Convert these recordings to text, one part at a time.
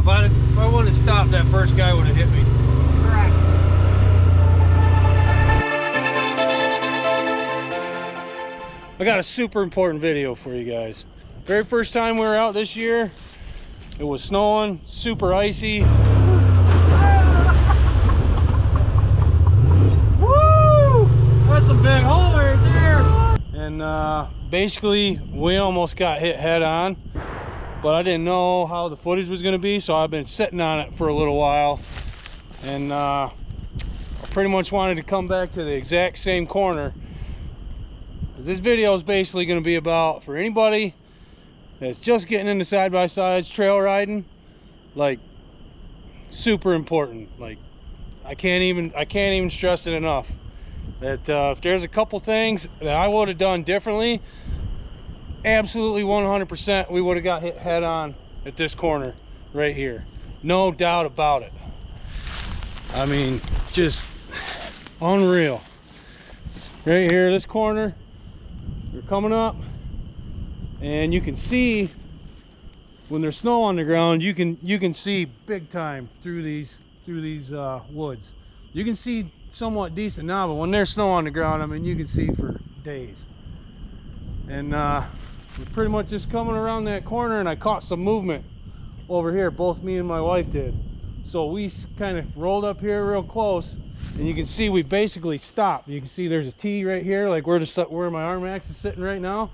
if I wouldn't have stopped, that first guy would have hit me. Correct. I got a super important video for you guys. Very first time we were out this year, it was snowing, super icy. Woo! That's a big hole right there. And basically, we almost got hit head on, but I didn't know how the footage was gonna be, so I've been sitting on it for a little while. And I pretty much wanted to come back to the exact same corner. This video is basically going to be about, for anybody that's just getting into side-by-sides, trail riding, like, super important. Like, I can't even stress it enough that if there's a couple things that I would have done differently, absolutely 100% we would have got hit head on at this corner right here, no doubt about it. I mean, just unreal. Right here, this corner, you're coming up, and you can see when there's snow on the ground, you can see big time through these woods. You can see somewhat decent now, but when there's snow on the ground, I mean, you can see for days. And we're pretty much just coming around that corner, and I caught some movement over here. Both me and my wife did. So we kind of rolled up here real close, and you can see we basically stopped. You can see there's a T right here, like where my rmax is sitting right now.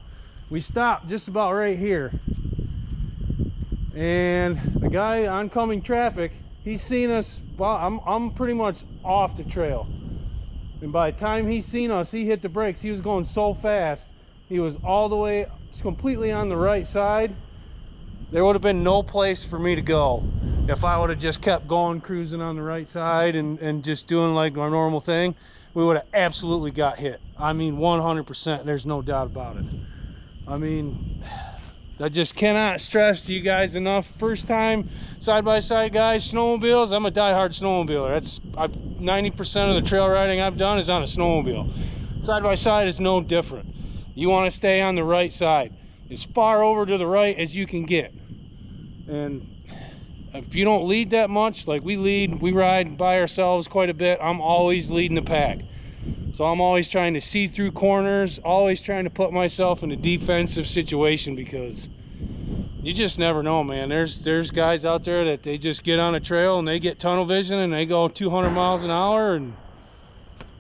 We stopped just about right here, and the guy oncoming traffic, he's seen us. I'm pretty much off the trail, and by the time he seen us, he hit the brakes. He was going so fast, he was all the way completely on the right side. There would have been no place for me to go if I would have just kept going, cruising on the right side and just doing like our normal thing. We would have absolutely got hit. I mean, 100%, there's no doubt about it. I mean, I just cannot stress to you guys enough. First time side-by-side guys, snowmobiles, I'm a diehard snowmobiler. 90% of the trail riding I've done is on a snowmobile. Side-by-side is no different. You want to stay on the right side, as far over to the right as you can get. And if you don't lead that much, like we ride by ourselves quite a bit. I'm always leading the pack. So I'm always trying to see through corners, always trying to put myself in a defensive situation, because you just never know, man. There's guys out there that they just get on a trail and they get tunnel vision and they go 200 miles an hour, and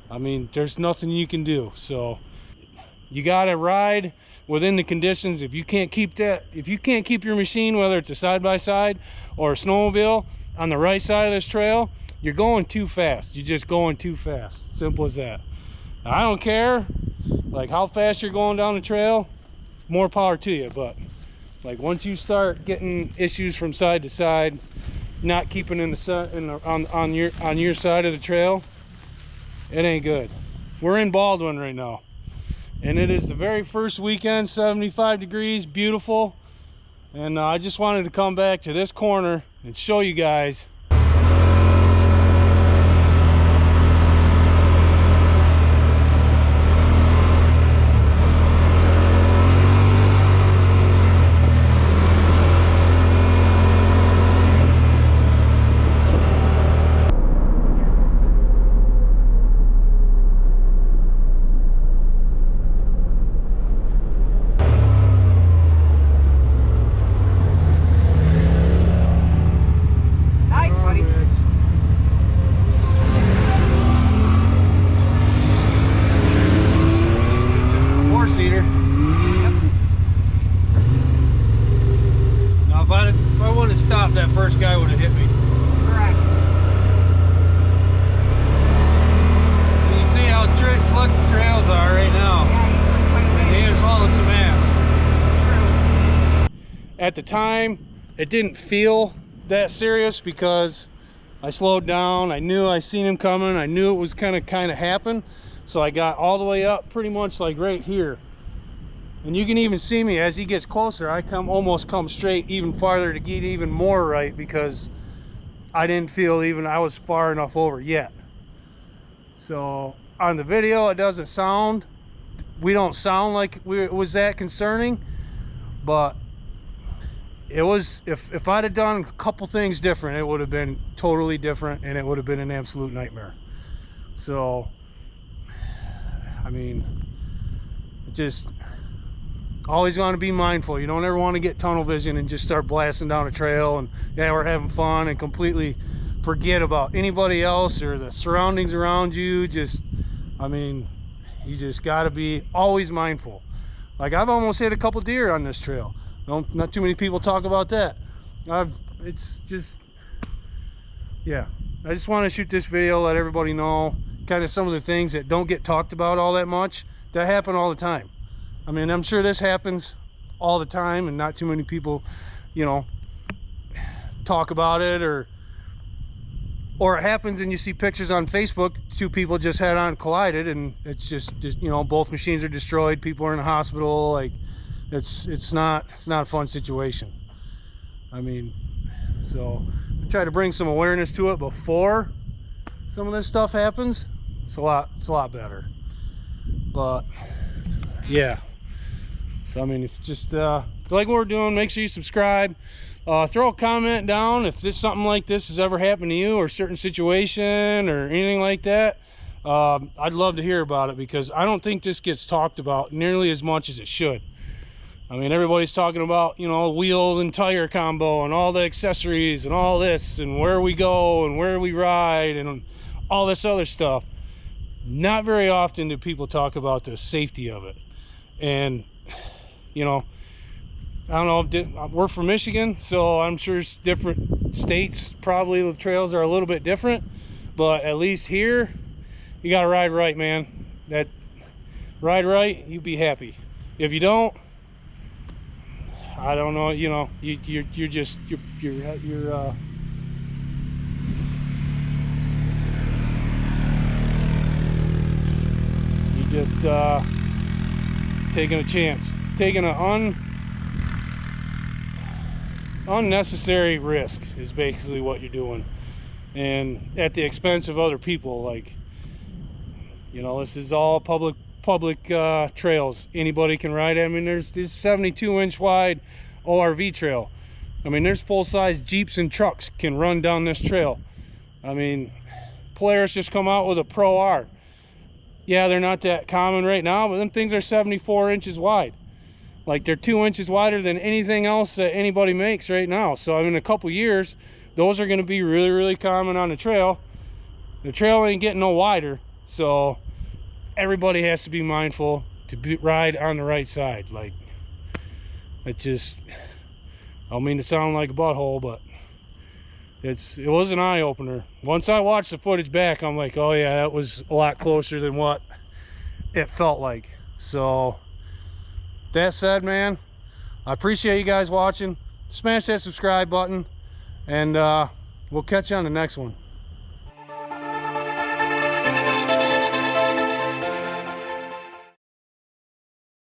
I mean, there's nothing you can do. So you gotta ride within the conditions. If you can't keep your machine, whether it's a side-by-side or a snowmobile, on the right side of this trail, you're going too fast. You're just going too fast. Simple as that. Now, I don't care like how fast you're going down the trail, more power to you, but like once you start getting issues from side to side, not keeping on your side of the trail, it ain't good. We're in Baldwin right now, and it is the very first weekend, 75 degrees, beautiful. And I just wanted to come back to this corner and show you guys. That first guy would have hit me. Correct. You see how slick the trails are right now. Yeah, he's slick quite a bit. He is hauling some ass. True. At the time, it didn't feel that serious because I slowed down. I knew I seen him coming. I knew it was kind of happen. So I got all the way up pretty much like right here. And you can even see me as he gets closer. I almost come straight even farther to get even more right, because I didn't feel even I was far enough over yet. So on the video, it doesn't sound, we don't sound like it was that concerning, but it was, if I'd have done a couple things different, it would have been totally different, and it would have been an absolute nightmare. So I mean, just always want to be mindful. You don't ever want to get tunnel vision and just start blasting down a trail and, yeah, we're having fun, and completely forget about anybody else or the surroundings around you. Just, I mean, you just got to be always mindful. Like, I've almost hit a couple deer on this trail. Not too many people talk about that. It's just, yeah, I just want to shoot this video, let everybody know kind of some of the things that don't get talked about all that much, that happen all the time. I mean, I'm sure this happens all the time, and not too many people, you know, talk about it, or it happens and you see pictures on Facebook, two people just head on collided, and it's just, you know, both machines are destroyed, people are in the hospital. Like, it's not a fun situation. I mean, so I try to bring some awareness to it before some of this stuff happens. It's a lot better. But yeah, so I mean, if just like what we're doing, make sure you subscribe. Throw a comment down if something like this has ever happened to you, or a certain situation or anything like that. I'd love to hear about it, because I don't think this gets talked about nearly as much as it should. I mean, everybody's talking about, you know, wheel and tire combo and all the accessories and all this, and where we go and where we ride and all this other stuff. Not very often do people talk about the safety of it. And, you know, I don't know, we're from Michigan, so I'm sure different states, probably the trails are a little bit different, but at least here, you gotta ride right, man. Ride right, you be happy. If you don't, I don't know, you know, you're just taking a chance, taking an unnecessary risk is basically what you're doing, and at the expense of other people. Like, you know, this is all public trails, anybody can ride. I mean, there's this 72-inch wide ORV trail. I mean, there's full-size Jeeps and trucks can run down this trail. I mean, Polaris just come out with a Pro R. Yeah, they're not that common right now, but them things are 74 inches wide. Like, they're 2 inches wider than anything else that anybody makes right now. So I mean, in a couple years, those are going to be really, really common on the trail. The trail ain't getting no wider, so everybody has to be mindful to ride on the right side. Like, it just, I don't mean to sound like a butthole, but it was an eye-opener. Once I watched the footage back, I'm like, oh yeah, that was a lot closer than what it felt like. So that said, man, I appreciate you guys watching. Smash that subscribe button, and we'll catch you on the next one.